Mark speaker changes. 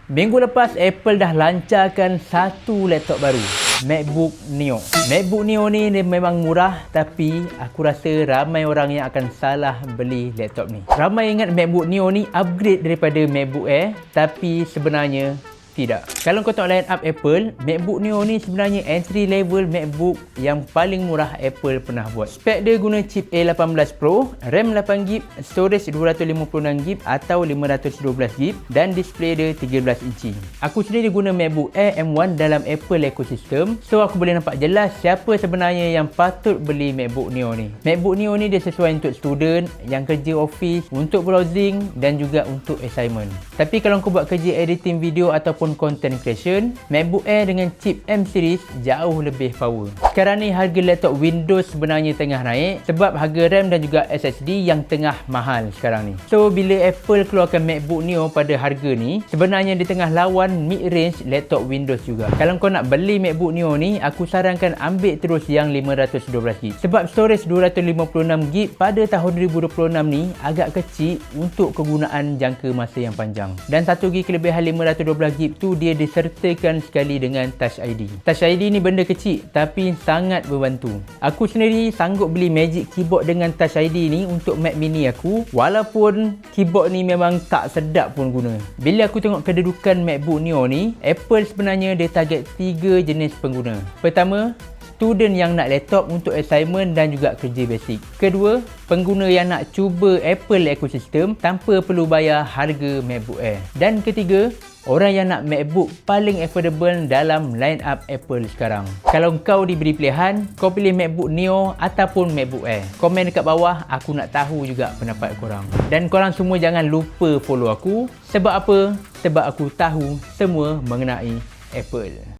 Speaker 1: Minggu lepas, Apple dah lancarkan satu laptop baru, MacBook Neo. MacBook Neo ni dia memang murah, tapi aku rasa ramai orang yang akan salah beli laptop ni. Ramai ingat MacBook Neo ni upgrade daripada MacBook Air, tapi sebenarnya tidak. Kalau kau tengok line up Apple, MacBook Neo ni sebenarnya entry level MacBook yang paling murah Apple pernah buat. Spek dia guna chip A18 Pro, RAM 8GB, storage 256GB atau 512GB dan display dia 13 inci. Aku sendiri guna MacBook Air M1 dalam Apple ecosystem, so aku boleh nampak jelas siapa sebenarnya yang patut beli MacBook Neo ni. MacBook Neo ni dia sesuai untuk student yang kerja office, untuk browsing dan juga untuk assignment. Tapi kalau kau buat kerja editing video ataupun content creation, MacBook Air dengan chip M series jauh lebih power. Sekarang ni harga laptop Windows sebenarnya tengah naik sebab harga RAM dan juga SSD yang tengah mahal sekarang ni. So bila Apple keluarkan MacBook Neo pada harga ni, sebenarnya dia tengah lawan mid-range laptop Windows juga. Kalau kau nak beli MacBook Neo ni, aku sarankan ambil terus yang 512GB sebab storage 256GB pada tahun 2026 ni agak kecil untuk kegunaan jangka masa yang panjang. Dan 1GB kelebihan 512GB tu dia disertakan sekali dengan Touch ID. Touch ID ni benda kecil tapi sangat membantu. Aku sendiri sanggup beli Magic Keyboard dengan Touch ID ni untuk Mac Mini aku, walaupun keyboard ni memang tak sedap pun guna. Bila aku tengok kedudukan MacBook Neo ni, Apple sebenarnya dia target 3 jenis pengguna. Pertama, student yang nak laptop untuk assignment dan juga kerja basic. Kedua, pengguna yang nak cuba Apple ecosystem tanpa perlu bayar harga MacBook Air. Dan ketiga, orang yang nak MacBook paling affordable dalam line up Apple sekarang. Kalau kau diberi pilihan, kau pilih MacBook Neo ataupun MacBook Air? Komen dekat bawah, aku nak tahu juga pendapat korang. Dan korang semua jangan lupa follow aku. Sebab apa? Sebab aku tahu semua mengenai Apple.